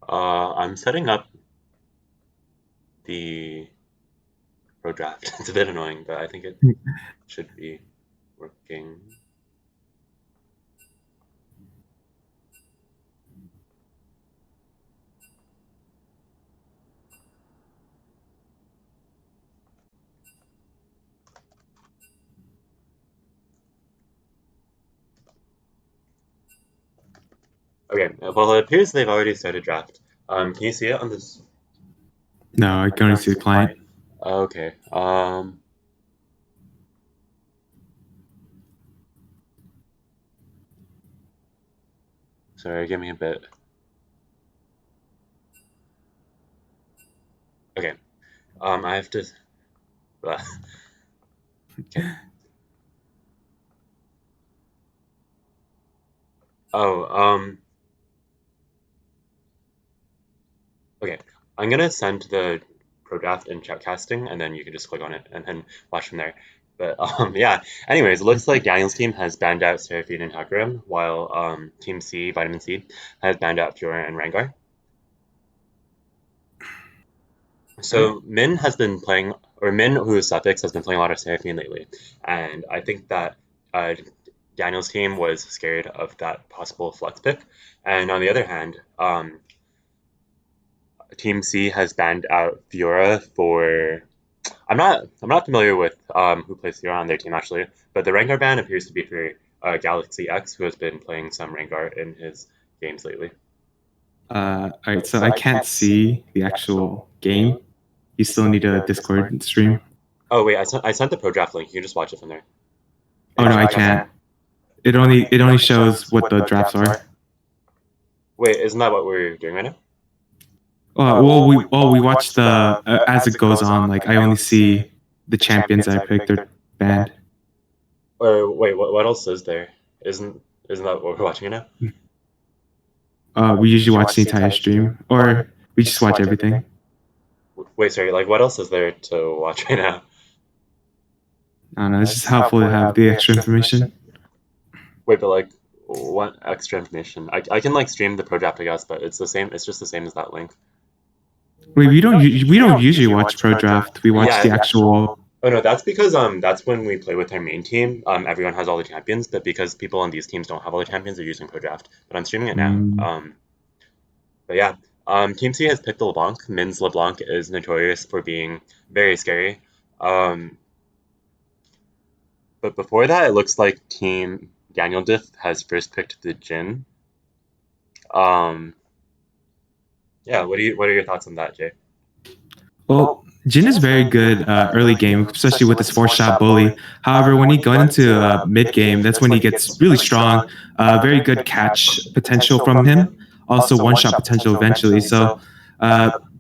I'm setting up the pro draft. It's a bit annoying, but I think it should be working. Okay, well, it appears they've already started draft. Can you see it on this? No, I can only see the client. Okay. Sorry, give me a bit. Okay. I have to. Okay. Oh, okay. I'm gonna send the pro draft in chat casting, and then you can just click on it and then watch from there. But yeah. Anyways, it looks like Daniel's team has banned out Seraphine and Hakurim, while Team C, Vitamin C, has banned out Fiora and Rengar. So Min has been playing, or Min, who is Suffix, has been playing a lot of Seraphine lately, and I think that Daniel's team was scared of that possible flex pick. And on the other hand, Team C has banned out Fiora for. I'm not familiar with who plays Fiora on their team actually, but the Rengar ban appears to be for Galaxy X, who has been playing some Rengar in his games lately. All right, so I can't see the actual game. You still need a Discord stream. Oh wait, I sent the pro draft link. You can just watch it from there. Oh no, I can't. It only shows what the drafts are. Wait, isn't that what we're doing right now? We watch the as it goes on. Like I only see the champions I picked are banned. Or wait, what else is there? Isn't that what we're watching right now? We usually watch the entire stream, or we just watch everything. Wait, sorry. Like, what else is there to watch right now? I don't know. It's just helpful to have the extra information. Wait, but like, what extra information? I can like stream the pro draft, I guess, but it's the same. It's just the same as that link. Wait, we don't usually watch pro draft. We watch the actual. Oh no, that's because that's when we play with our main team. Everyone has all the champions, but because people on these teams don't have all the champions, they're using pro draft. But I'm streaming it now. But yeah, Team C has picked LeBlanc. Min's LeBlanc is notorious for being very scary. But before that, it looks like Team Daniel Diff has first picked the Jhin. Yeah, what are your thoughts on that, Jay? Well, Jhin is very good early game, especially with his 4-shot bully. However, when he got into mid game, that's when he gets really strong. Very good catch potential from him. Also, 1-shot potential eventually. So,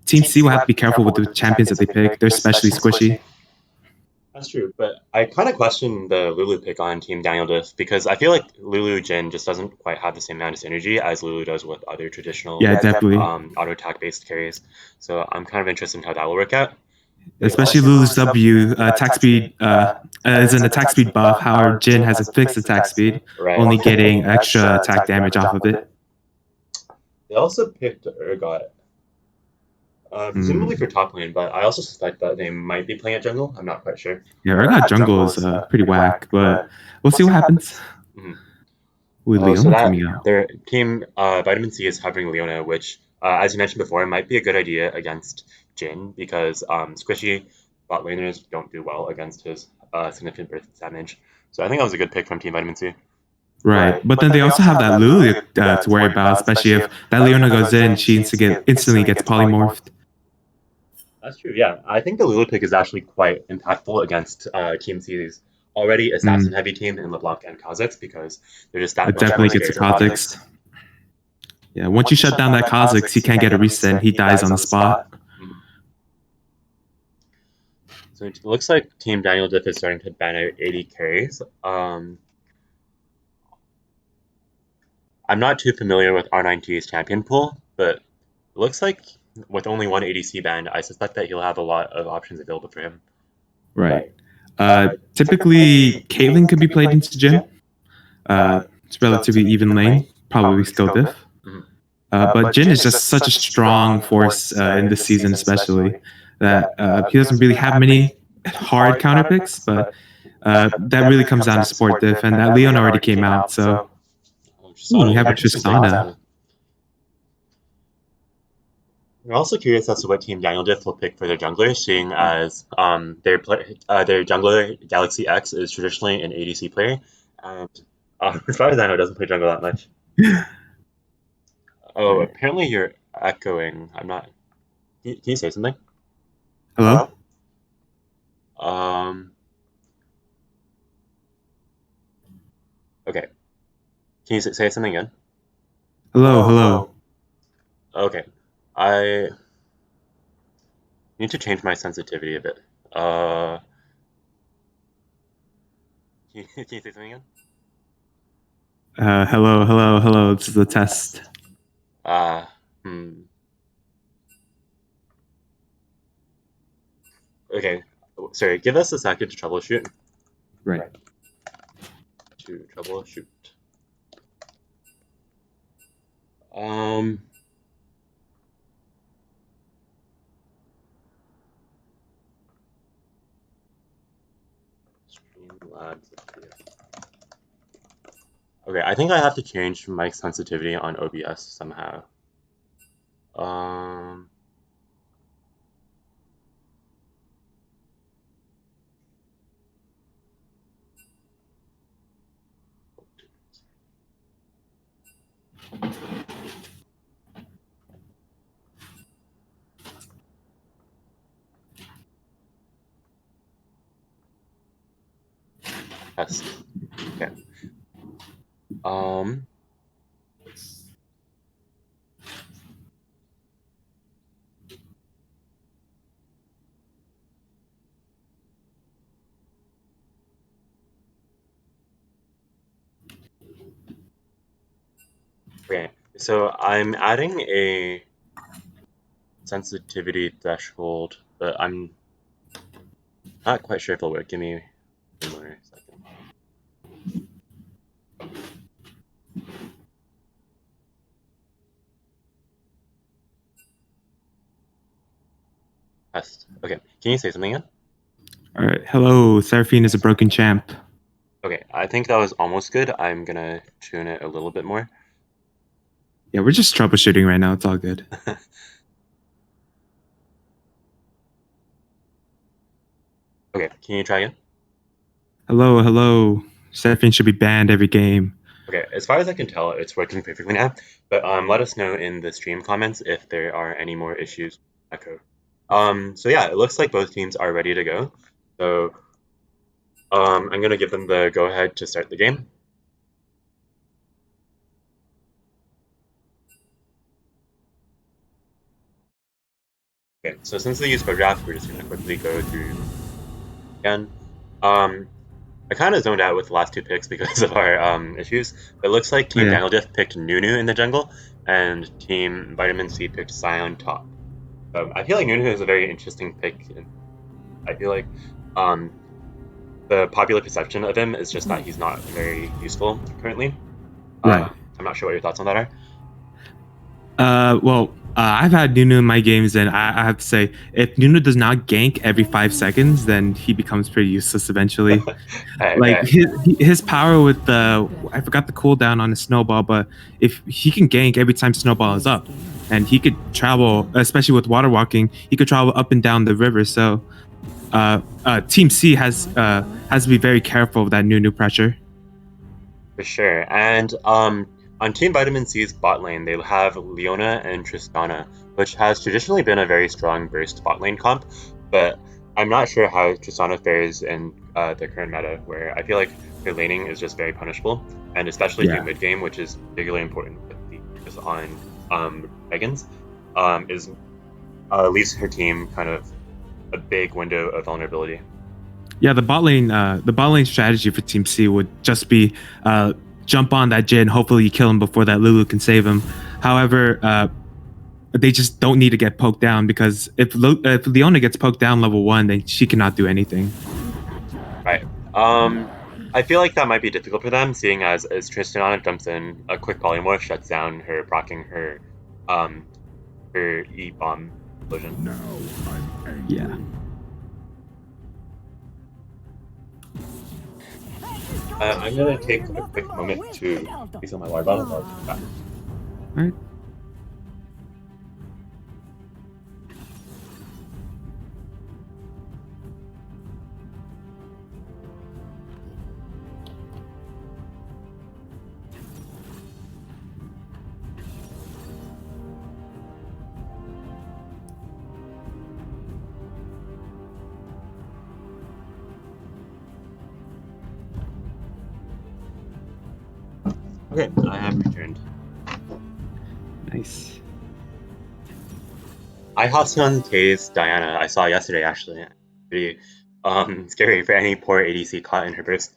Team C will have to be careful with the champions that they pick. They're especially squishy. That's true, but I kind of question the Lulu pick on Team Daniel Diff because I feel like Lulu Jhin just doesn't quite have the same amount of synergy as Lulu does with other traditional auto attack based carries. So I'm kind of interested in how that will work out. Especially Lulu's W attack speed is an attack speed buff. However, Jhin has a fixed attack speed, only getting extra attack damage off of it. They also picked Urgot. Presumably for top lane, but I also suspect that they might be playing at jungle. I'm not quite sure. Yeah, Urgot jungle is pretty whack, but we'll see what happens. With Leona coming out. Their team Vitamin C is covering Leona, which, as you mentioned before, might be a good idea against Jhin because squishy bot laners don't do well against his significant burst damage. So I think that was a good pick from Team Vitamin C. Right, but then they also have that Lulu to worry about, especially if that Leona goes in, she instantly gets polymorphed. That's true, yeah. I think the Lulu pick is actually quite impactful against Team C's already assassin-heavy team in LeBlanc and Kha'Zix because they're just that. It definitely gets the Kha'Zix. Yeah, once you shut down that Kha'Zix, he can't get a reset. He dies on the spot. So it looks like Team Daniel Diff is starting to ban out 80 carries. I'm not too familiar with R9T's champion pool, but it looks like with only one ADC banned, I suspect that he'll have a lot of options available for him. Right. Typically, Caitlyn could be played into Jhin. It's relatively even lane, probably still Diff. But Jin is just such a strong force in this season, especially that he doesn't really have many hard counter picks, but that really comes down to support diff, and that Leon already came out. So we have a Tristana. I'm also curious as to what team Daniel Diff will pick for their jungler, seeing as their jungler Galaxy X is traditionally an ADC player, and as far as I know, doesn't play jungle that much. Oh, apparently you're echoing. I'm not. Can you say something? Hello? Okay. Can you say something again? Hello. Okay. I need to change my sensitivity a bit. Can you say something again? Hello. This is a test. Okay. Sorry, give us a second to troubleshoot. Right. To troubleshoot. Okay, I think I have to change mic sensitivity on OBS somehow. Test. Okay. Okay, so I'm adding a sensitivity threshold, but I'm not quite sure if it'll work. Give me one more second. Test. Okay, can you say something again? All right. Hello, Seraphine is a broken champ. Okay, I think that was almost good. I'm gonna tune it a little bit more. Yeah, we're just troubleshooting right now. It's all good. Okay, can you try again? Hello. Seraphine should be banned every game. Okay, as far as I can tell, it's working perfectly now. But let us know in the stream comments if there are any more issues with echo. So yeah, it looks like both teams are ready to go. So I'm gonna give them the go ahead to start the game. Okay, so since they use draft, we're just gonna quickly go through again. I kind of zoned out with the last two picks because of our issues. But it looks like Team Daniel Diff picked Nunu in the jungle, and Team Vitamin C picked Scion top. So I feel like Nunu is a very interesting pick. I feel like the popular perception of him is just that he's not very useful currently. Right. I'm not sure what your thoughts on that are. I've had Nunu in my games, and I have to say, if Nunu does not gank every 5 seconds, then he becomes pretty useless eventually. His power with I forgot the cooldown on the snowball, but if he can gank every time snowball is up, and he could travel, especially with water walking, he could travel up and down the river. So, Team C has to be very careful of that Nunu pressure. For sure, and on Team Vitamin C's bot lane, they have Leona and Tristana, which has traditionally been a very strong burst bot lane comp, but I'm not sure how Tristana fares in the current meta, where I feel like their laning is just very punishable, and especially through mid game, which is particularly important with the focus on dragons, leaves her team kind of a big window of vulnerability. Yeah, the bot lane strategy for Team C would just be jump on that Jin. Hopefully, you kill him before that Lulu can save him. However, they just don't need to get poked down, because if Leona gets poked down level 1, then she cannot do anything. Right. I feel like that might be difficult for them, seeing as Tristana jumps in, a quick polymorph shuts down her proccing her um, for E bomb explosion. Yeah. I'm gonna take a quick moment to refill my water bottle. I'll be back. All right. Okay, I have returned. Nice. I Halcyon K's Diana I saw yesterday actually. Pretty scary for any poor ADC caught in her burst.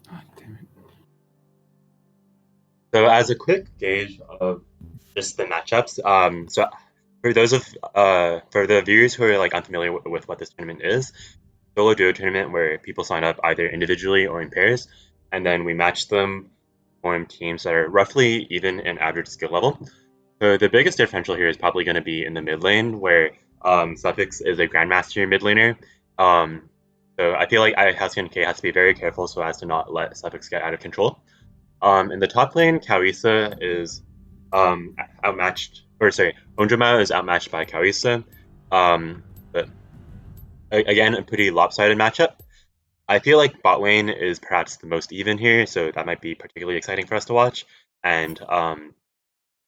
Oh, damn it. So as a quick gauge of just the matchups, so for the viewers who are like unfamiliar with what this tournament is, solo duo tournament where people sign up either individually or in pairs, and then we match them, form teams that are roughly even in average skill level. So the biggest differential here is probably going to be in the mid lane, where Suffix is a Grandmaster mid laner. Um, so I feel like Halcyon K has to be very careful so as to not let Suffix get out of control. In the top lane, Kalisa is outmatched, or sorry, Ondrama is outmatched by Kalisa. But again, a pretty lopsided matchup. I feel like bot lane is perhaps the most even here, so that might be particularly exciting for us to watch. And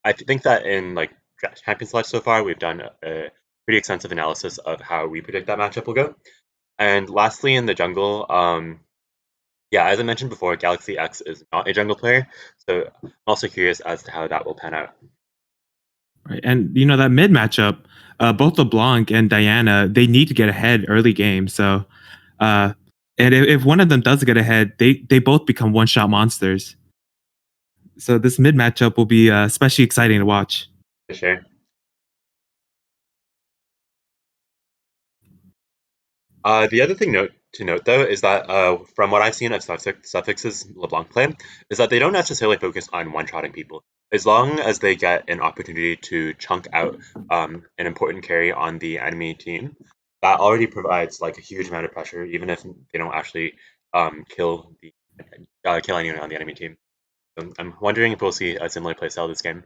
I think that in like champion select so far, we've done a pretty extensive analysis of how we predict that matchup will go. And lastly, in the jungle, yeah, as I mentioned before, Galaxy X is not a jungle player, so I'm also curious as to how that will pan out. Right. And you know that mid matchup, both LeBlanc and Diana, they need to get ahead early game. So, uh, and if one of them does get ahead, they both become one shot monsters. So this mid matchup will be especially exciting to watch. For sure. The other thing to note though is that from what I've seen of Suffix's LeBlanc play, is that they don't necessarily focus on one-shotting people. As long as they get an opportunity to chunk out an important carry on the enemy team, that already provides like a huge amount of pressure, even if they don't actually kill anyone on the enemy team. So I'm wondering if we'll see a similar playstyle this game.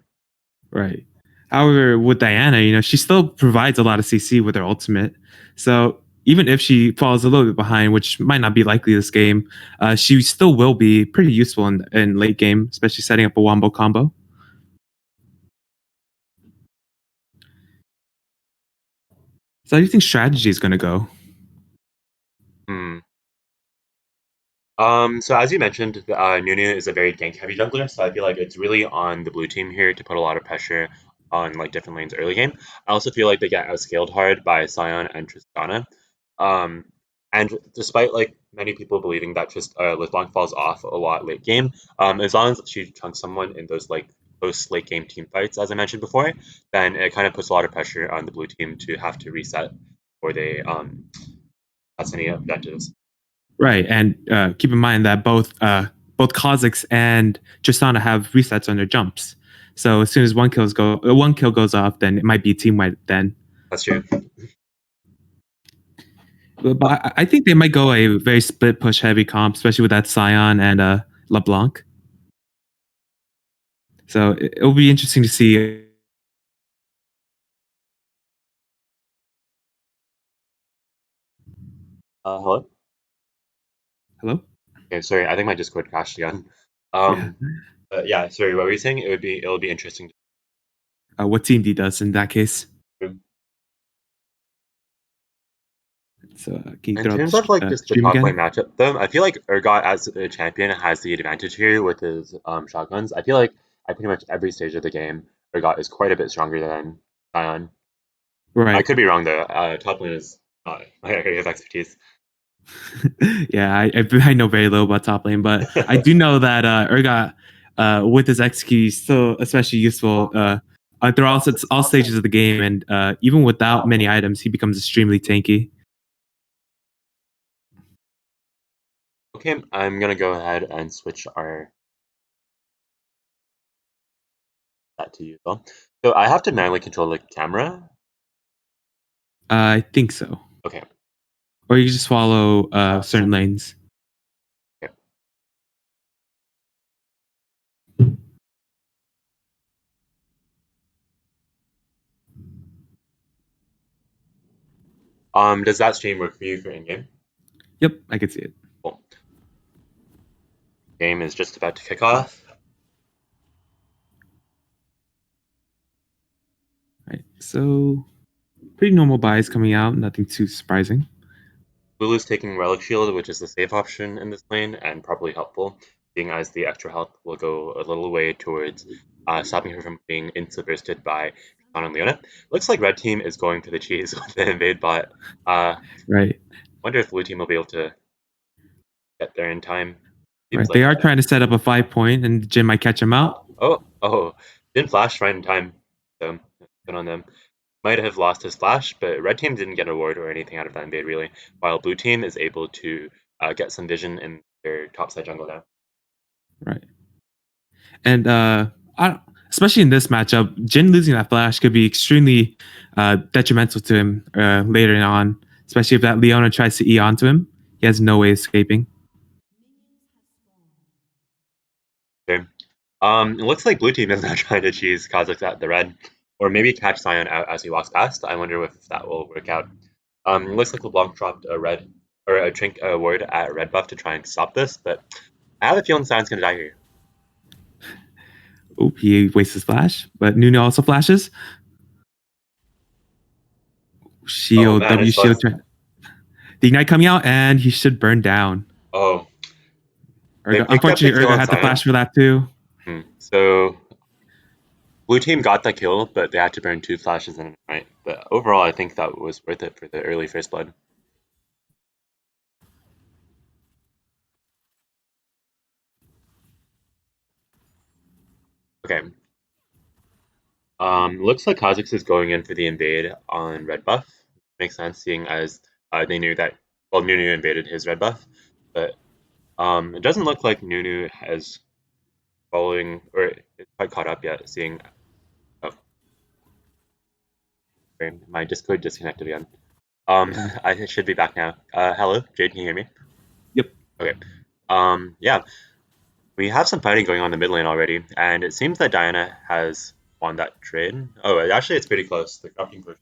Right. However, with Diana, you know, she still provides a lot of CC with her ultimate. So even if she falls a little bit behind, which might not be likely this game, she still will be pretty useful in late game, especially setting up a wombo combo. So how do you think strategy is going to go? Hmm. So as you mentioned, Nunu is a very gank-heavy jungler, so I feel like it's really on the blue team here to put a lot of pressure on like different lanes early game. I also feel like they get outscaled hard by Sion and Tristana. Um, and despite like many people believing that LeBlanc falls off a lot late game, as long as she chunks someone in those like close late game team fights, as I mentioned before, then it kind of puts a lot of pressure on the blue team to have to reset before they pass any objectives. Right, and keep in mind that both Kha'Zix and Tristana have resets on their jumps. So as soon as one kill goes off, then it might be team wide then. That's true. But I think they might go a very split push heavy comp, especially with that Scion and LeBlanc. So it'll be interesting to see. Hello. Hello? Okay, sorry, I think my Discord crashed again. Yeah. But yeah, sorry, what were you saying? It'll be interesting. What team D does in that case. To So can you In throw up terms of like the just the stream top lane again? matchup, though, I feel like Urgot as a champion has the advantage here with his shotguns. I feel like at pretty much every stage of the game, Urgot is quite a bit stronger than Sion. I Right. could be wrong though. Top lane is not my area of expertise. Yeah, I know very little about top lane, but I do know that Urgot, with his execute, is still especially useful through all stages of the game, and even without many items, he becomes extremely tanky. Okay, I'm gonna go ahead and switch our that to you as well. So I have to manually control the camera. I think so. Okay. Or you just follow certain lanes. Okay. Does that stream work for you for in-game? Yep, I can see it. Cool. Game is just about to kick off. Right. So pretty normal buys coming out, nothing too surprising. Lulu's taking Relic Shield, which is the safe option in this lane, and probably helpful, seeing as the extra health will go a little way towards stopping her from being insta-bursted by Sean and Leona. Looks like red team is going to the cheese with the invade bot. Right. Wonder if blue team will be able to get there in time. Seems Right. like They are trying to set up a 5 point, and Jin might catch him out. oh, didn't flash right in time. So good on them. Might have lost his flash, but red team didn't get a ward or anything out of that invade really, while blue team is able to get some vision in their topside jungle now. Right. And especially in this matchup, Jin losing that flash could be extremely detrimental to him later on, especially if that Leona tries to E onto him. He has no way escaping. Okay. It looks like blue team is now trying to cheese Kha'Zix at the red, or maybe catch Sion out as he walks past. I wonder if that will work out. It looks like LeBlanc dropped a red or a Trink ward at red buff to try and stop this, but I have a feeling Sion's gonna die here. Oh, he wastes his flash, but Nunu also flashes. Oh Shield, man, W it's shield. less. The ignite coming out, and he should burn down. Oh, they picked up the Unfortunately, kill Urga on had to Sion. flash for that too. So blue team got the kill, but they had to burn 2 flashes in it, right? But overall, I think that was worth it for the early first blood. Okay. Looks like Kha'Zix is going in for the invade on red buff. Makes sense, seeing as they knew that, well, Nunu invaded his red buff, but it doesn't look like Nunu has following or is quite caught up yet. Seeing, oh, sorry, my Discord disconnected again. I should be back now. Hello, Jade, can you hear me? Yep. Okay. Yeah, we have some fighting going on in the mid lane already, and it seems that Diana has won that trade. Oh, actually, it's pretty close. The crafting push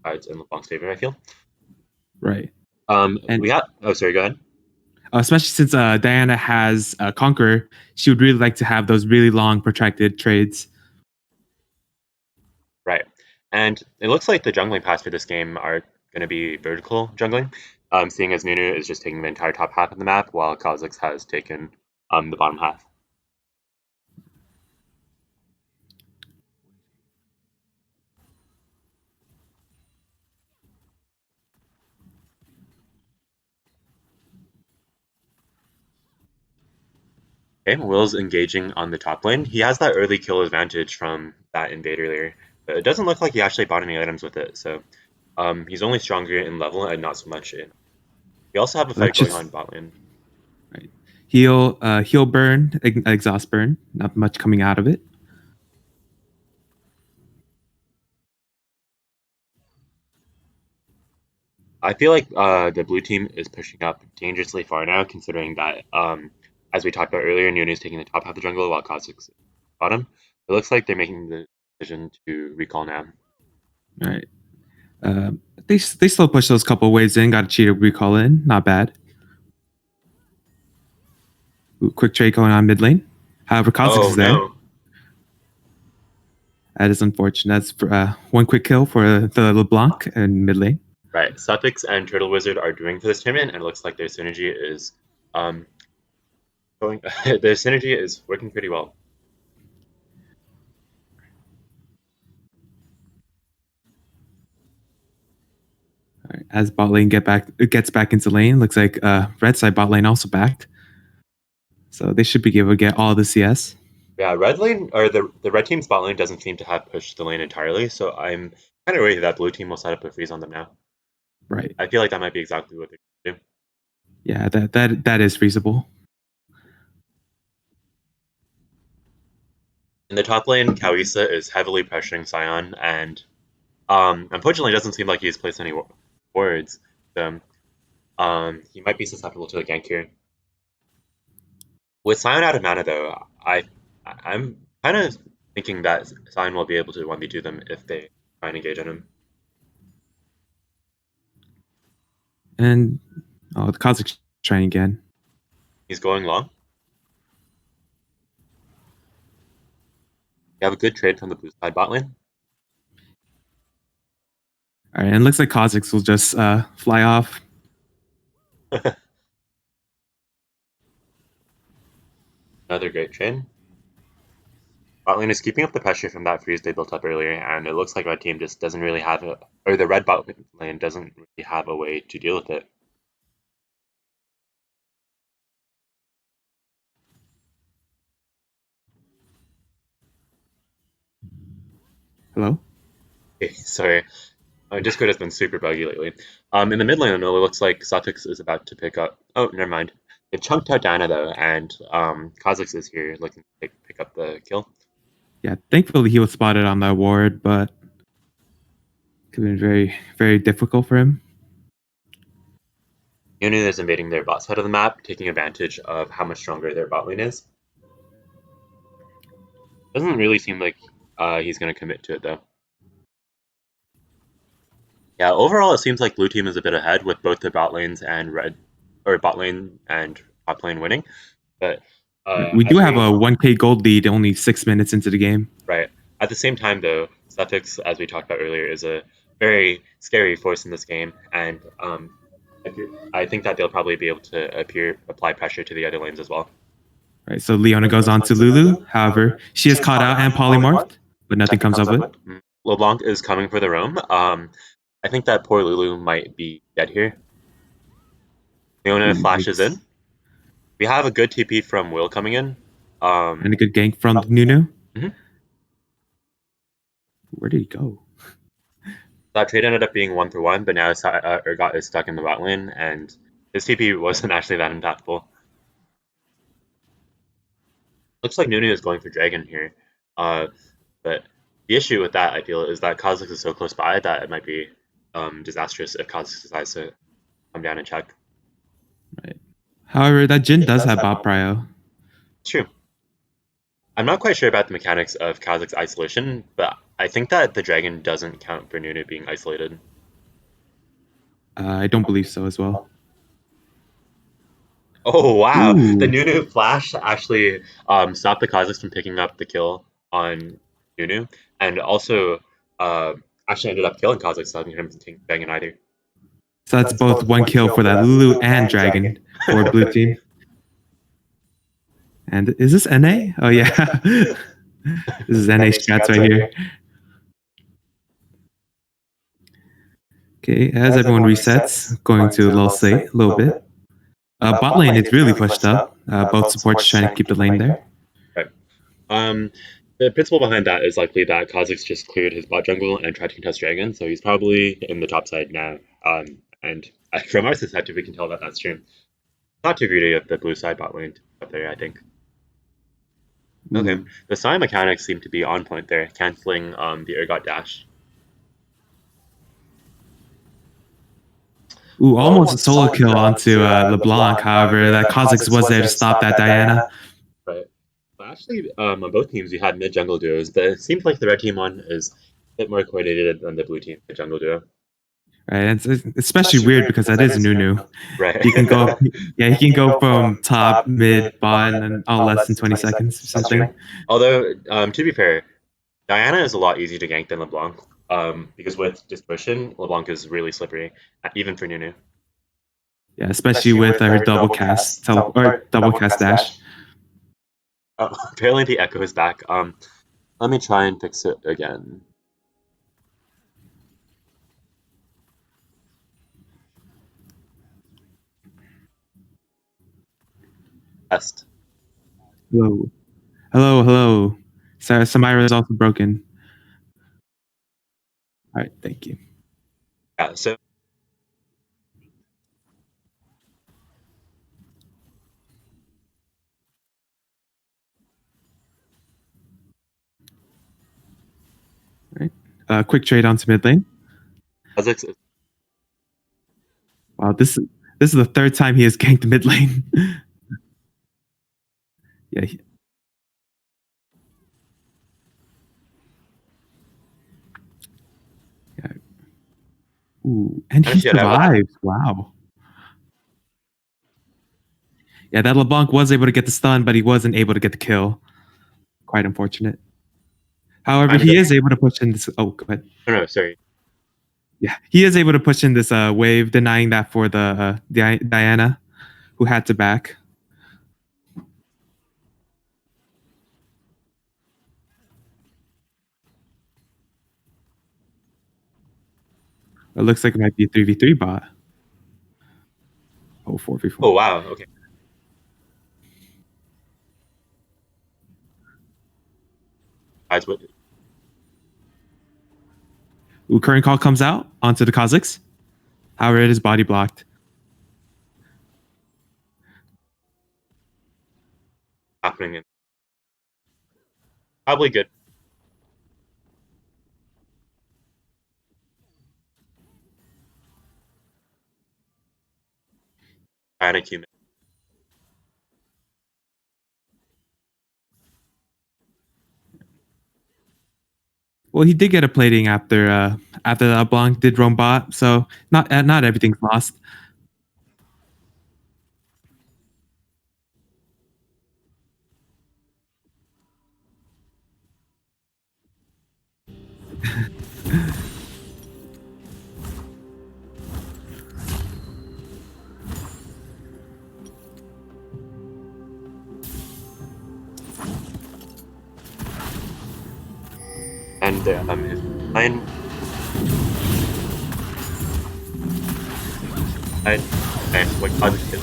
sides in LeBlanc's favor, I feel. Right. We And have. Oh, sorry. Go ahead. especially since Diana has Conqueror, she would really like to have those really long, protracted trades. Right. And it looks like the jungling paths for this game are going to be vertical jungling, seeing as Nunu is just taking the entire top half of the map, while Kha'Zix has taken the bottom half. Okay, Will's engaging on the top lane. He has that early kill advantage from that invade earlier, but it doesn't look like he actually bought any items with it, so he's only stronger in level and not so much in. We also have a fight That's going on just bot lane. right. Heal burn, exhaust burn. Not much coming out of it. I feel like the blue team is pushing up dangerously far now, considering that, as we talked about earlier, Nunu is taking the top half of the jungle while Kha'Zix is bottom. It looks like they're making the decision to recall now. All right. Uh, they still push those couple waves in. Got a cheater recall in. Not bad. Ooh, quick trade going on mid lane. However, Kha'Zix Oh is there. no! That is unfortunate. That's one quick kill for the LeBlanc in mid lane. Right, Suffix and Turtle Wizard are doing for this tournament, and it looks like their synergy is going. Their synergy is working pretty well. All right. As bot lane gets back into lane, looks like red side bot lane also backed. So they should be able to get all the CS. Yeah, red lane or the red team's bot lane doesn't seem to have pushed the lane entirely, so I'm kind of worried that blue team will set up a freeze on them now. Right. I feel like that might be exactly what they're going to do. Yeah, that is feasible. In the top lane, Kawisa is heavily pressuring Sion, and unfortunately, it doesn't seem like he's placed any wards. So, he might be susceptible to a gank here. With Sion out of mana, though, I'm kind of thinking that Sion will be able to 1v2 them if they try and engage on him. And the Kazakh's trying again. He's going long. You have a good trade from the blue side bot lane. All right, and it looks like Kazakhs will just fly off. Another great trade. Bot lane is keeping up the pressure from that freeze they built up earlier, and it looks like red team just doesn't really have or the red bot lane doesn't really have a way to deal with it. Hello? Okay, sorry. Discord has been super buggy lately. In the mid lane, it looks like Sotix is about to pick up. Oh, never mind. They've chunked out Diana though, and Kha'Zix is here looking to pick up the kill. Yeah, thankfully he was spotted on that ward, but it could have been very, very difficult for him. Yunu is invading their bot side of the map, taking advantage of how much stronger their bot lane is. Doesn't really seem like he's going to commit to it though. Yeah, overall it seems like blue team is a bit ahead with both the bot lanes and bot lane and top lane winning. But We do have a 1K gold lead only 6 minutes into the game. Right. At the same time, though, Suffix, as we talked about earlier, is a very scary force in this game, and I think that they'll probably be able to apply pressure to the other lanes as well. Right, so Leona goes on to Lulu. However, she is caught out and polymorphed, but nothing comes of it. LeBlanc is coming for the roam. I think that poor Lulu might be dead here. Leona flashes in. We have a good TP from Will coming in. And a good gank from Nunu. Mm-hmm. Where did he go? That trade ended up being 1-for-1, but now Urgot is stuck in the bot lane, and his TP wasn't actually that impactful. Looks like Nunu is going for Dragon here, but the issue with that, I feel, is that Kha'Zix is so close by that it might be disastrous if Kha'Zix decides to come down and check. Right. However, that Jhin does have bot prio. It's true. I'm not quite sure about the mechanics of Kha'Zix's isolation, but I think that the Dragon doesn't count for Nunu being isolated. I don't believe so as well. Oh, wow. Ooh. The Nunu flash actually stopped the Kha'Zix from picking up the kill on Nunu, and also actually ended up killing Kha'Zix, stopping him from taking Dragon either. So that's both one kill for that Lulu and Dragon for blue team. And is this NA? Oh, yeah. This is NA strats right here. Okay, as everyone resets, going to low slate a little bit. Bot lane is really pushed up. Both supports trying to keep the lane there. Right. The principle behind that is likely that Kha'Zix just cleared his bot jungle and tried to contest Dragon, so he's probably in the top side now. And from our perspective, we can tell that that's true. Not too greedy of the blue side bot lane up there, I think. Okay, the Sion mechanics seem to be on point there, canceling the Urgot dash. Ooh, almost a solo kill onto LeBlanc. However, that Kha'Zix was there to stop that Diana. Right. Well, actually, on both teams, we had mid-jungle duos, but it seems like the red team one is a bit more coordinated than the blue team mid-jungle duo. Right, and it's especially weird because that is Nunu. Right. He can go, yeah, he can go from top, mid, bot, and all less than 20 seconds or something. Although, to be fair, Diana is a lot easier to gank than LeBlanc. Because with Distortion, LeBlanc is really slippery, even for Nunu. Yeah, especially with her double cast dash. Oh, apparently the echo is back. Let me try and fix it again. Test. Hello. Hello, hello. Sorry, Samira is also broken. All right, thank you. Yeah, so Quick trade onto mid lane. Kha'Zix is Wow, this is the third time he has ganked mid lane. Yeah. Yeah. Ooh, and kind he of shit out what happened. survives. Wow. Yeah, that LeBlanc was able to get the stun, but he wasn't able to get the kill. Quite unfortunate. However, Trying to he go. is able to push in this. Oh, go ahead. No, sorry. Yeah, he is able to push in this wave, denying that for the Diana, who had to back. It looks like it might be a 3v3 bot. Oh, 4v4. Oh wow. Okay. Guys, what? Ooh, current call comes out onto the Kha'Zix. However, it is body blocked. Happening? Probably good. Panic human. Well, he did get a plating after that Blanc did roam bot, so not everything's lost. And his line. And what Kha'Zix is.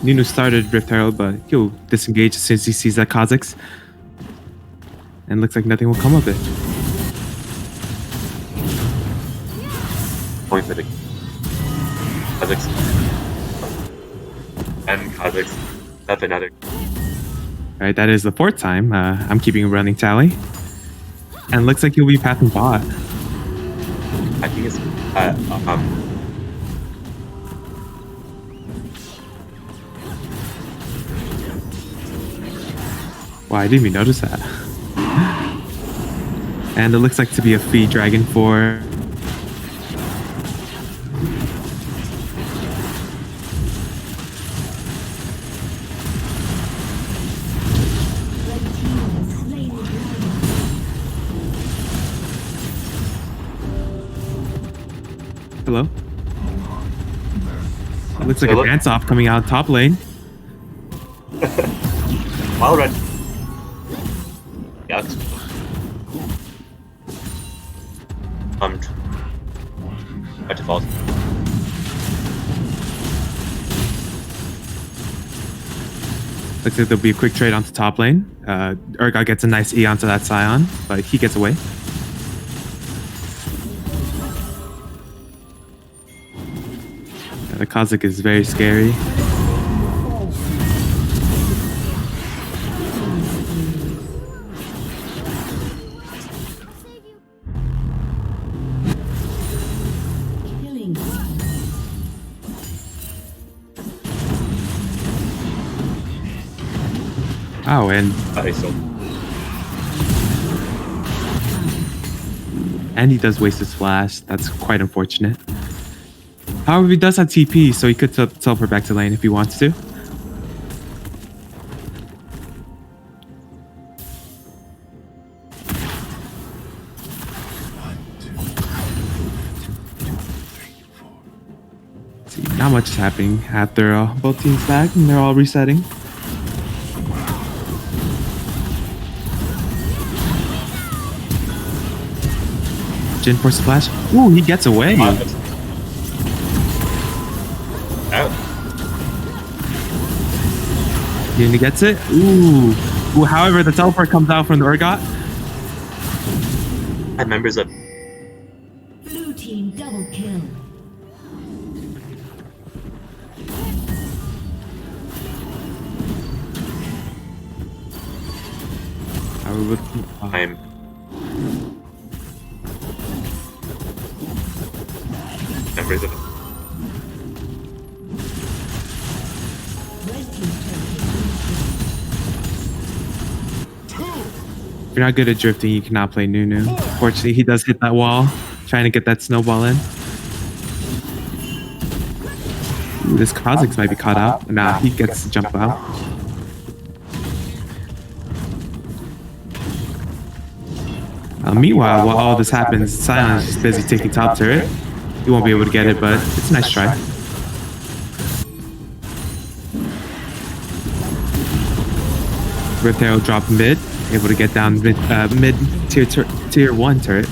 Nunu started Rift Herald, but he'll disengage as soon as he sees that Kha'Zix. And looks like nothing will come of it. Point for the Kha'Zix. And Kha'Zix. That's another. All right, that is the fourth time. I'm keeping a running tally. And looks like he'll be pathing bot. I think it's Wow, I didn't even notice that. And it looks like to be a free dragon for... Hello? It looks like a dance-off coming out top lane. Wild Red. Yucks. By default. Looks like there'll be a quick trade onto top lane. Urgot gets a nice E onto that Scion, but he gets away. The Kha'Zix is very scary. Oh, and he does waste his flash. That's quite unfortunate. However, he does have TP, so he could teleport back to lane if he wants to. See, not much is happening after both teams back and they're all resetting. Jhin for splash. Ooh, he gets away. He gets it. Ooh. Ooh. However, the teleport comes out from the Urgot. And members of Blue team team double kill. I'm. Members of it. If you're not good at drifting, you cannot play Nunu. Fortunately, he does hit that wall, trying to get that snowball in. Ooh, this Kha'Zix might be caught out. Nah, he gets to jump out. Meanwhile, while all this happens, Sion is just busy taking top turret. He won't be able to get it, but it's a nice try. Riptail will drop mid, able to get down mid tier 1 turret.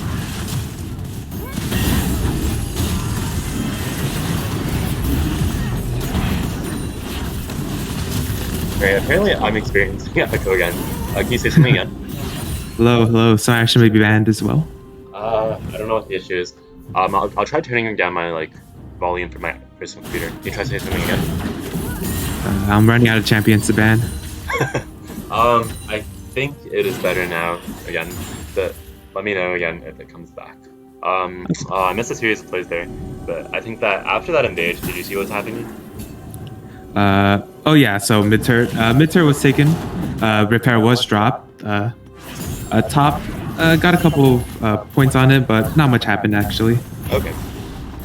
Right, apparently I'm experiencing echo again. Can you say something again? Hello. Sorry, I should maybe banned as well. I don't know what the issue is. I'll try turning down my volume for my personal computer. Can you try to say something again? I'm running out of champions to ban. I think it is better now again, but let me know again if it comes back. I missed a series of plays there, but I think that after that invade, did you see what's happening? Oh yeah, so mid turret was taken, repair was dropped, top got a couple points on it, but not much happened actually. Okay.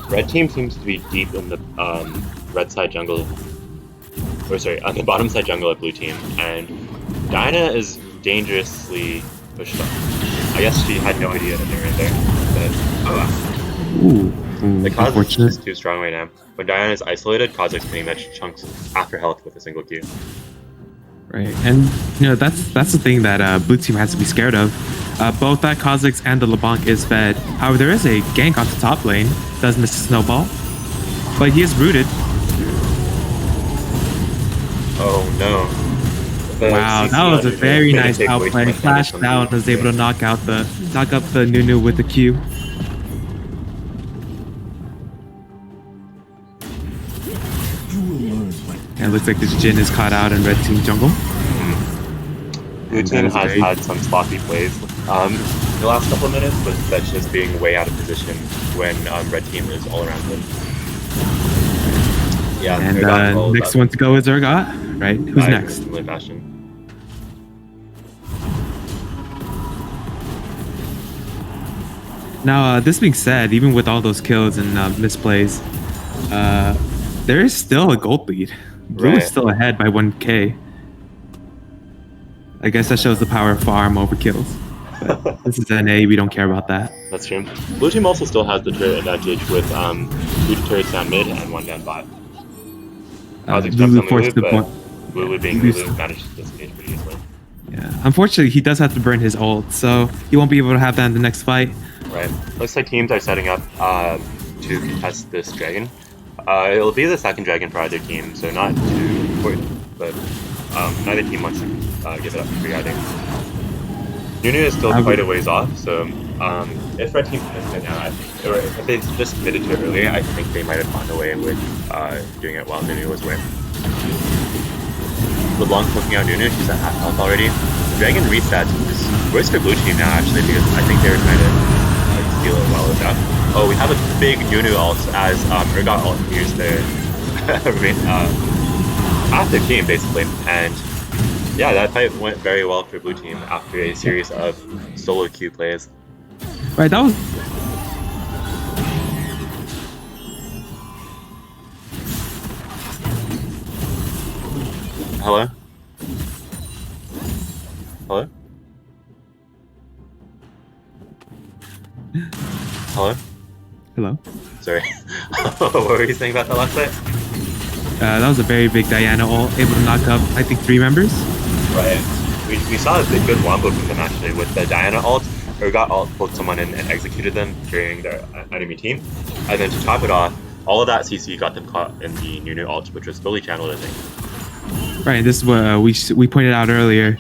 Red team seems to be deep in the red side jungle, or sorry, on the bottom side jungle of blue team, and Diana is dangerously pushed up. I guess she had no idea that they were in there, but oh wow. The Kha'Zix is too strong right now. When Diana is isolated, Kha'Zix pretty much chunks after health with a single Q. Right, and you know that's the thing that blue team has to be scared of. Both that Kha'Zix and the LeBlanc is fed. However, there is a gank onto top lane. Does miss a snowball, but he is rooted. Oh no! Wow, that was a very nice outplay. Flashed down, was able to knock up the Nunu with the Q. And it looks like this Jhin is caught out in red team jungle. Blue team has had some sloppy plays the last couple of minutes, but that's just being way out of position when red team is all around them. Yeah, and next one to go is Urgot, right? Who's next? Fashion. Now, this being said, even with all those kills and misplays, there is still a gold lead. Blue is still ahead by 1k. I guess that shows the power of farm over kills. But this is NA, we don't care about that. That's true. Blue team also still has the turret advantage with 2 turrets down mid and 1 down bot. Lulu forced the point. Lulu being Lulu managed to disengage pretty easily. Yeah, unfortunately, he does have to burn his ult, so he won't be able to have that in the next fight. Right. Looks like teams are setting up to contest this dragon. It'll be the second dragon for either team, so not too important, but neither team wants to give it up for either. Nunu is still quite a ways off, so if red team commits it now, or if they just committed to it earlier, I think they might have found a way with doing it while Nunu was away. LeBlanc poking out Nunu, she's at half health already. The dragon resets, which is worse for blue team now actually, because I think they were trying to steal it well enough. Oh, we have a big Nunu ult as Urgot ult appears there. After team basically, and yeah, that fight went very well for blue team after a series of solo Q plays. Right, that was... Hello? Hello? Hello? Hello? Sorry. What were you saying about that last fight? That was a very big Diana ult, able to knock up, I think, 3 members. Right. We saw a good wombo from them actually with the Diana ult. Urgot ult pulled someone in and executed them during their enemy team. And then to top it off, all of that CC got them caught in the Nunu ult, which was fully channeled, I think. Right, this is what we pointed out earlier.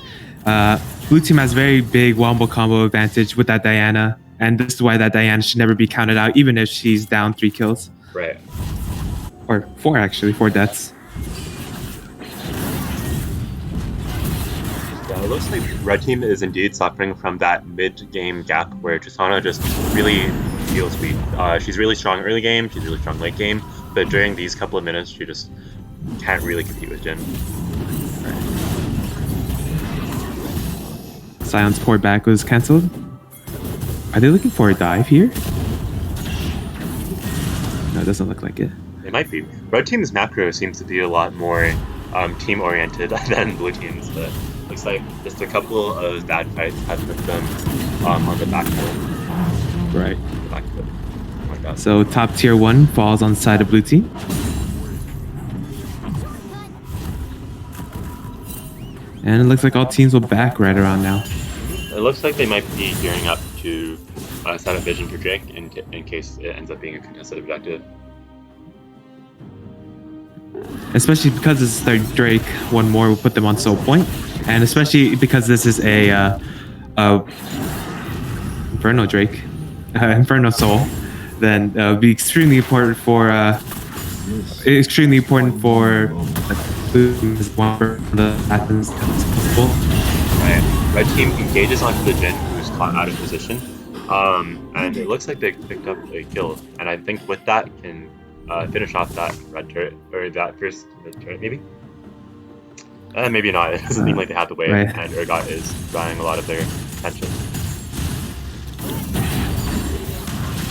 Blue team has very big wombo combo advantage with that Diana. And this is why that Diana should never be counted out, even if she's down 3 kills. Right. Or 4, actually. 4 deaths. Yeah, it looks like red team is indeed suffering from that mid-game gap where Tristana just really feels weak. She's really strong early game, she's really strong late game, but during these couple of minutes, she just can't really compete with Jhin. Sion's port back was cancelled. Are they looking for a dive here? No, it doesn't look like it. It might be. Red team's macro seems to be a lot more team-oriented than blue team's, but looks like just a couple of bad fights have put them on the back foot. Right. Back foot. Like that. So top tier 1 falls on the side of blue team. And it looks like all teams will back right around now. It looks like they might be gearing up to set up vision for Drake in case it ends up being a contested objective. Especially because it's their Drake, one more will put them on soul point. And especially because this is a Inferno Drake, Inferno Soul, then it would be extremely important for the Athens possible. Right. Red team engages onto the Jhin, who's caught out of position, and it looks like they picked up a kill. And I think with that can finish off that red turret or that first mid turret, maybe. Maybe not. It doesn't seem like they have the wave, right. And Urgot is drawing a lot of their attention.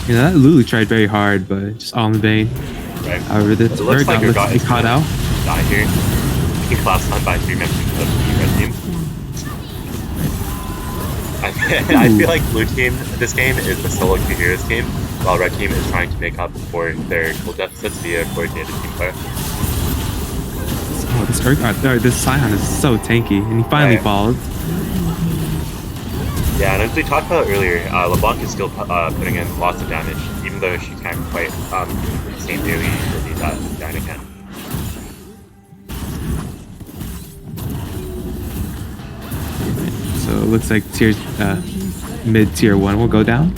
You know, that Lulu tried very hard, but just all in vain. Right. However, the Urgot looks to be caught out. Die here. He collapsed on by 3 members of the red team. I feel like blue team this game is the solo queue heroes game, while red team is trying to make up for their kill deficits via coordinated team play. Oh, this Urgot, this Sion is so tanky, and he finally falls. Yeah, and as we talked about earlier, LeBlanc is still putting in lots of damage, even though she can't quite do the same daily ability that Diana can. So it looks like mid tier 1 will go down.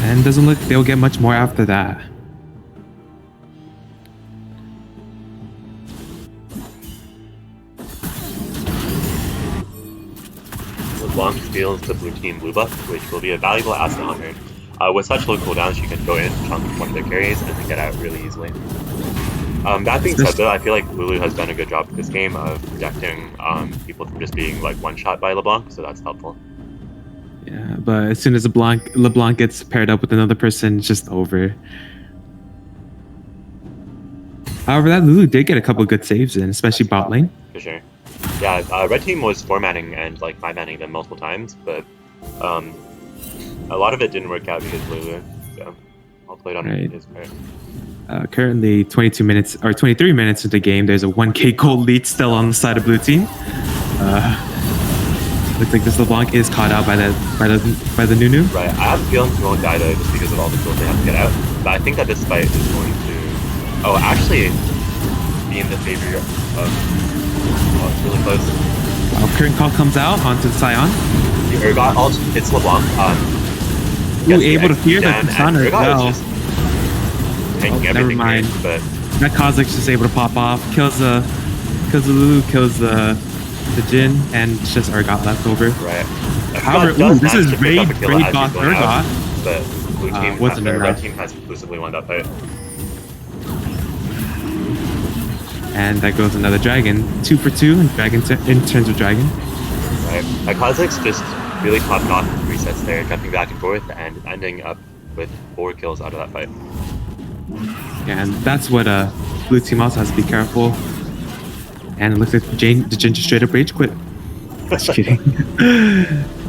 And doesn't look they'll get much more after that. LeBlanc steals the blue team blue buff, which will be a valuable asset on her. With such low cooldowns, she can go in, chunk one of their carries, and then get out really easily. That being said, though, I feel like Lulu has done a good job this game of protecting people from just being like one-shot by LeBlanc, so that's helpful. Yeah, but as soon as LeBlanc gets paired up with another person, it's just over. However, that Lulu did get a couple good saves in, especially bot lane. For sure. Yeah, red team was 4-manning and like 5-manning them multiple times, but a lot of it didn't work out because Lulu, so all played on his part. Currently 22 minutes or 23 minutes into the game. There's a 1k gold lead still on the side of blue team. Looks like this LeBlanc is caught out by the Nunu. Right, I have a feeling he won't die though, just because of all the kills they have to get out. But I think that this fight is going to, actually, be in the favor of. It's really close. Current call comes out onto Sion. The Urgot ult hits LeBlanc. Able to fear the Tristana as well. Never mind. Here, but that Kozik's just able to pop off, kills the Lulu, kills the Jhin, and it's just Urgot left over. Right. However, this is great bot Urgot. But blue team, red team has exclusively won that fight. And that goes another dragon. 2 for 2 in terms of dragon. Right. Kozik's just really popping off resets there, jumping back and forth, and ending up with 4 kills out of that fight. Yeah, and that's what blue team also has to be careful. And it looks like the Jhin just straight up rage quit. Just kidding.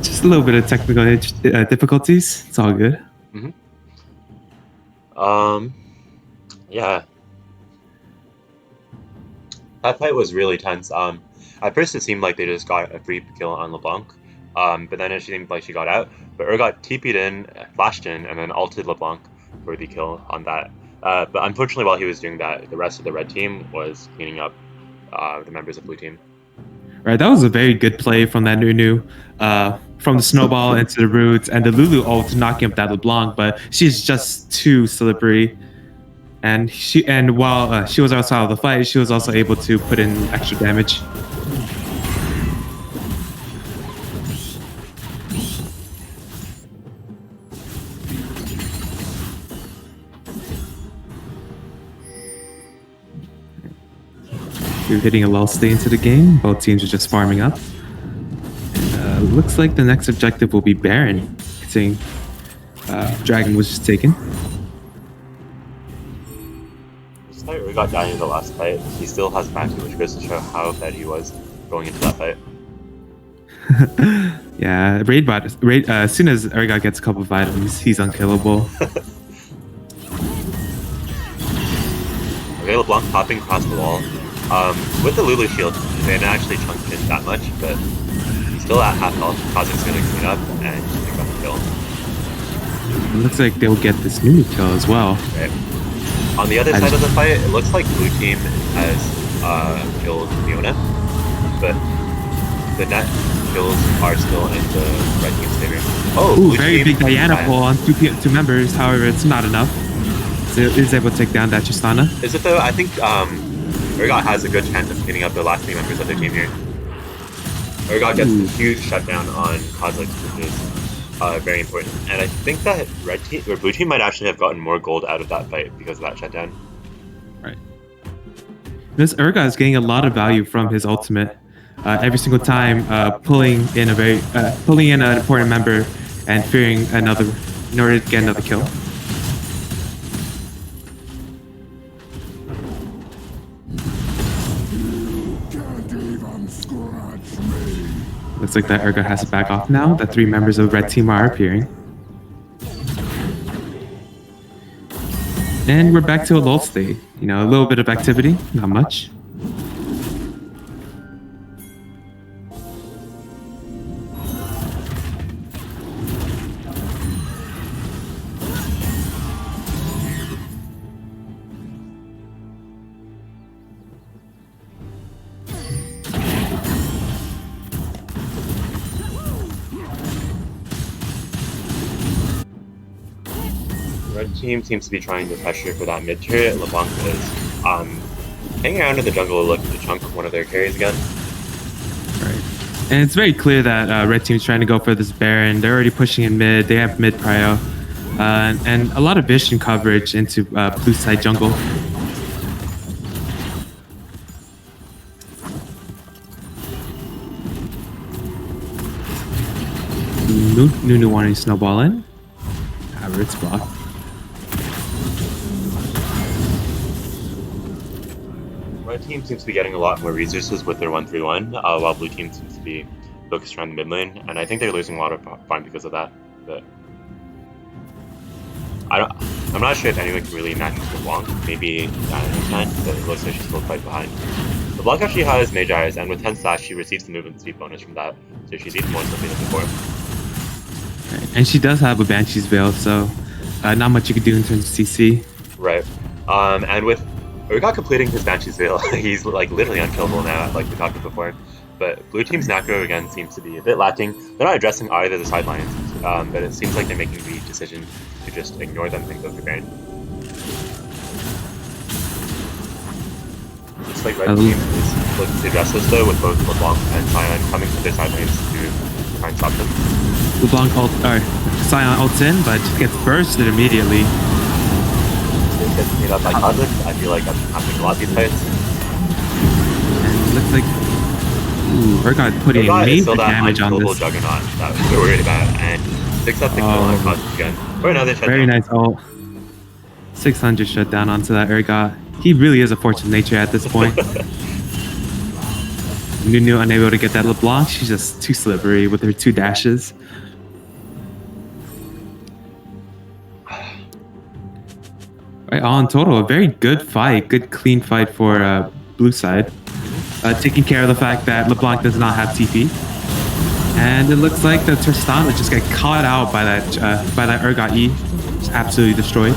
Just a little bit of technical difficulties. It's all good. Mm-hmm. Yeah. That fight was really tense. At first it seemed like they just got a free kill on LeBlanc, but then it seemed like she got out. But Urgot TP'd in, flashed in, and then ulted LeBlanc for the kill on that. But unfortunately, while he was doing that, the rest of the red team was cleaning up the members of blue team. Right, that was a very good play from that Nunu. from the snowball into the roots, and the Lulu ult knocking up that LeBlanc, but she's just too slippery. And while she was outside of the fight, she was also able to put in extra damage. We're hitting a lull stay into the game. Both teams are just farming up. And, looks like the next objective will be Baron, seeing Dragon was just taken. Despite Urgot dying in the last fight, he still has Banshee, which goes to show how bad he was going into that fight. Yeah, as soon as Urgot gets a couple of items, he's unkillable. Okay, LeBlanc popping across the wall. With the Lulu shield, they didn't actually chunk it that much, but he's still at half health. Kha'Zix's gonna clean up and pick up the kill. It looks like they'll get this Nunu kill as well. Right. On the other side of the fight, it looks like blue team has killed Fiona, but the net kills are still in the red team's favor. Oh, ooh, very big Diana pull on two members. However, it's not enough. So it is able to take down that Tristana. Is it though? I think Urgot has a good chance of cleaning up the last 3 members of their team here. Urgot gets a huge shutdown on Kha'Zix, which is very important. And I think that red team or blue team might actually have gotten more gold out of that fight because of that shutdown. Right. This Urgot is getting a lot of value from his ultimate. Every single time, pulling in an important member and fearing another in order to get another kill. Looks like that Urgot has to back off now. The 3 members of the red team are appearing. And we're back to a lull state. You know, a little bit of activity, not much. Red team seems to be trying to pressure for that mid turret. LeBlanc is hanging around in the jungle looking to chunk one of their carries again. Right. And it's very clear that red team's trying to go for this Baron. They're already pushing in mid. They have mid prio. And a lot of vision coverage into blue side jungle. Nunu wanting to snowball in. However, it's blocked. Red team seems to be getting a lot more resources with their 1-3-1, while blue team seems to be focused around the mid lane, and I think they're losing a lot of farm because of that. But I'm not sure if anyone can really match LeBlanc. Maybe Diana can, but it looks like she's still quite behind. LeBlanc actually has Mage Eyes, and with 10 slash, she receives the movement speed bonus from that, so she's even more slippy than before. Right. And she does have a Banshee's Veil, so not much you could do in terms of CC. Right. And with Urgot completing his Banshee's Veil, he's like literally unkillable now, like we talked about before. But blue team's Necro again seems to be a bit lacking. They're not addressing either the sidelines, but it seems like they're making the decision to just ignore them and go for Baron. Looks like red team is looking to address this though, with both LeBlanc and Sion coming to their sidelines to try and stop them. LeBlanc Sion ults in, but gets bursted immediately. It gets made up by Kha'Zix. I feel like that's happening a lot these fights. And it looks like Urgot putting amazing damage on this. Juggernaut that we're worried about, and 6 up the kill on Kha'Zix again. For another shutdown. Very nice ult. 600 shutdown onto that Urgot. He really is a force of nature at this point. Nunu unable to get that LeBlanc. She's just too slippery with her 2 dashes. Right, all in total, a very good fight, good clean fight for blue side. Taking care of the fact that LeBlanc does not have TP. And it looks like the Tristana just got caught out by that Urgot E. Just absolutely destroyed.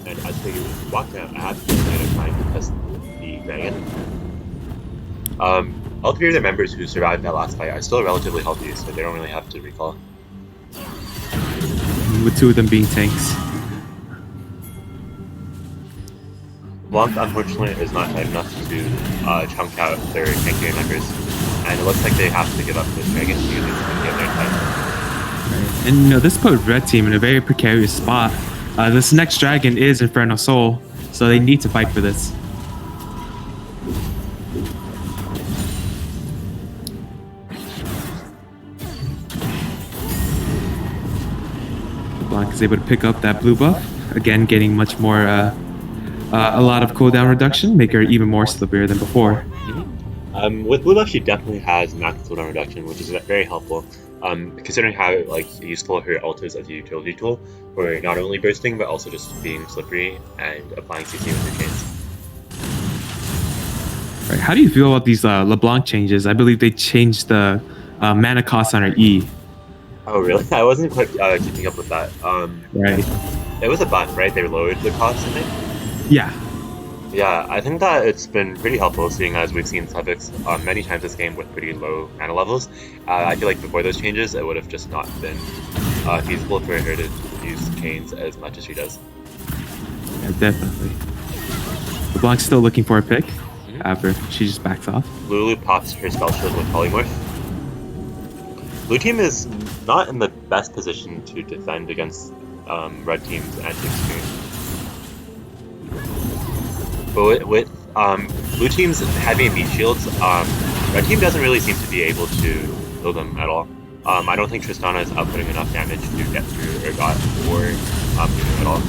And as they walk have to try to test the dragon. All three of the members who survived that last fight are still relatively healthy, so they don't really have to recall. With 2 of them being tanks. Blanc, unfortunately, is not tight enough to chunk out their tankier members, and it looks like they have to give up this dragon to get their time. Right. And you know, this put Red Team in a very precarious spot. This next dragon is Infernal Soul, so they need to fight for this. Blanc is able to pick up that blue buff, again getting much more, a lot of cooldown reduction, make her even more slipperier than before. With blue buff, she definitely has max cooldown reduction, which is very helpful, considering how useful her ult is as a utility tool for not only bursting but also just being slippery and applying CC with her chains. Right. How do you feel about these LeBlanc changes? I believe they changed the mana cost on her E. Oh really? I wasn't quite keeping up with that. Right. It was a buff, right? They lowered the cost, I think? Yeah. Yeah, I think that it's been pretty helpful, seeing as we've seen Suffix many times this game with pretty low mana levels. I feel like before those changes, it would have just not been feasible for her to use chains as much as she does. Yeah, definitely. LeBlanc's still looking for a pick after she just backs off. Lulu pops her spell shield with Polymorph. Blue team is not in the best position to defend against red team's anti-extreme. But with blue team's heavy meat shields, red team doesn't really seem to be able to kill them at all. I don't think Tristana is outputting enough damage to get through Urgot or Nunu at all.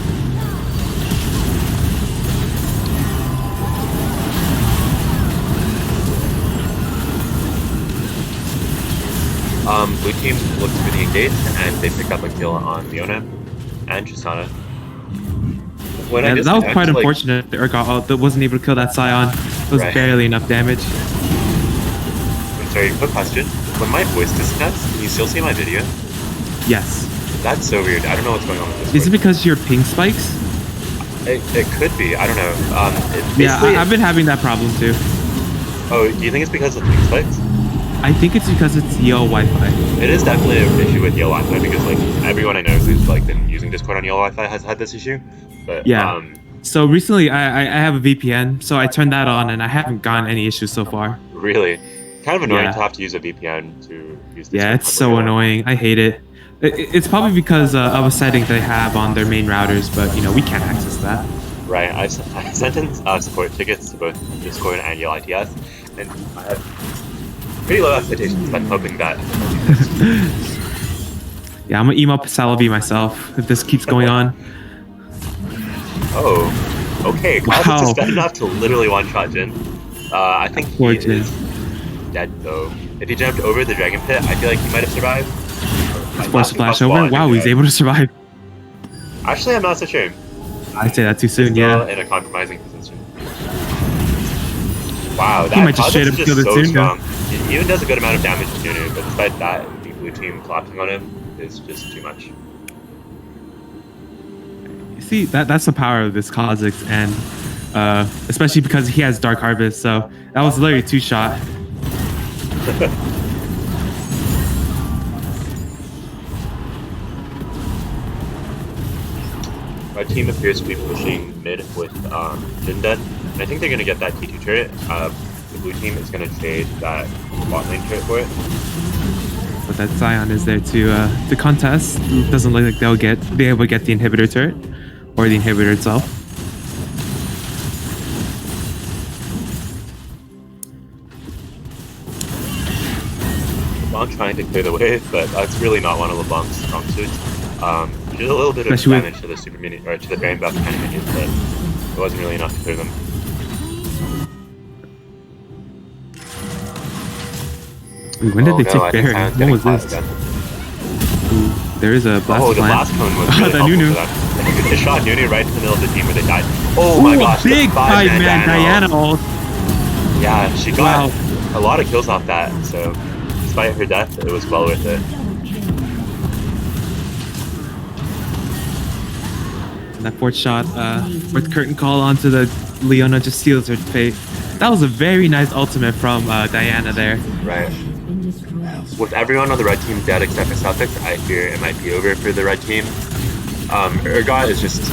Blue team looks pretty engaged, and they pick up a kill on Leona and Tristana. Yeah, that was quite unfortunate. The Urgot wasn't able to kill that Scion. It was barely enough damage. Sorry, quick question. When my voice disconnects, can you still see my video? Yes. That's so weird. I don't know what's going on with this. Is it because your ping spikes? It could be. I don't know. Yeah, I've been having that problem too. Oh, do you think it's because of ping spikes? I think it's because it's Yale Wi-Fi. It is definitely an issue with Yale Wi-Fi because everyone I know who's been using Discord on Yale Wi-Fi has had this issue. But yeah. So recently I have a VPN, so I turned that on and I haven't gotten any issues so far. Really? Kind of annoying to have to use a VPN to use Discord. Yeah, it's so annoying. I hate it. It's probably because of a setting they have on their main routers, but you know, we can't access that. Right. I sent in support tickets to both Discord and Yale ITS, and I have pretty low expectations, but I'm hoping that. Yeah, I'm gonna email Salavi myself if this keeps going on. Oh, okay. Wow. Is bad enough to literally one-shot Jin. I think he is dead though. If he jumped over the dragon pit, I feel like he might have survived. Force flash over. Wow, he's able to survive. Actually, I'm not so sure. I'd say that too soon. Yeah. In a compromising position. Wow, that might just straight up kill the so strong. It even does a good amount of damage to Nunu, but despite that, the blue team collapsing on him is just too much. You see, that's the power of this Kha'Zix, and especially because he has Dark Harvest, so that was literally 2-shot. Our team appears to be pushing mid with Jin dead, and I think they're going to get that T2 turret. The blue team is going to trade that bot lane turret for it. But that Scion is there to contest. It doesn't look like they'll be able to get the inhibitor turret or the inhibitor itself. LeBlanc trying to clear the wave, but that's really not one of LeBlanc's strong suits. He did a little bit of damage to the super minion, or to the Baron buff kind of minions, but it wasn't really enough to clear them. When did they take Baron? When was this? Ooh, there is a blast the blast cone was really helpful Nunu. for them. They shot Nunu right in the middle of the team where they died. Oh my gosh, big 5-man Diana ult. Yeah, she got a lot of kills off that, so despite her death, it was well worth it. And that fourth shot, with curtain call onto the Leona just seals her fate. That was a very nice ultimate from Diana there. Right. With everyone on the red team dead except for Suffix, I fear it might be over for the red team. Urgot is just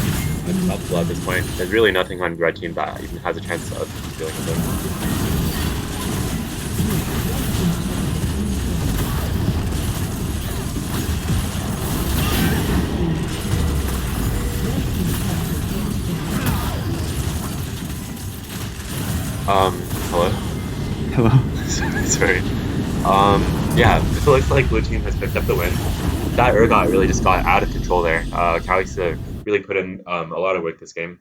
up flow at this point. There's really nothing on the red team that even has a chance of dealing with him. Hello? Hello. Sorry. Yeah, it looks like blue team has picked up the win. That Urgot really just got out of control there. Calix really put in a lot of work this game.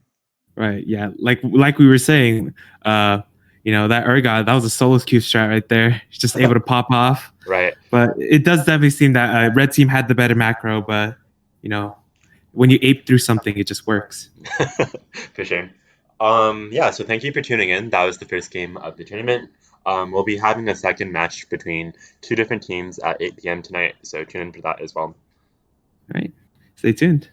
Right, yeah. Like we were saying, that Urgot, that was a solo Q strat right there. He's just able to pop off. Right. But it does definitely seem that red team had the better macro, but, when you ape through something, it just works. For sure. Yeah, so thank you for tuning in. That was the first game of the tournament. We'll be having a second match between two different teams at 8 p.m. tonight, so tune in for that as well. All right. Stay tuned.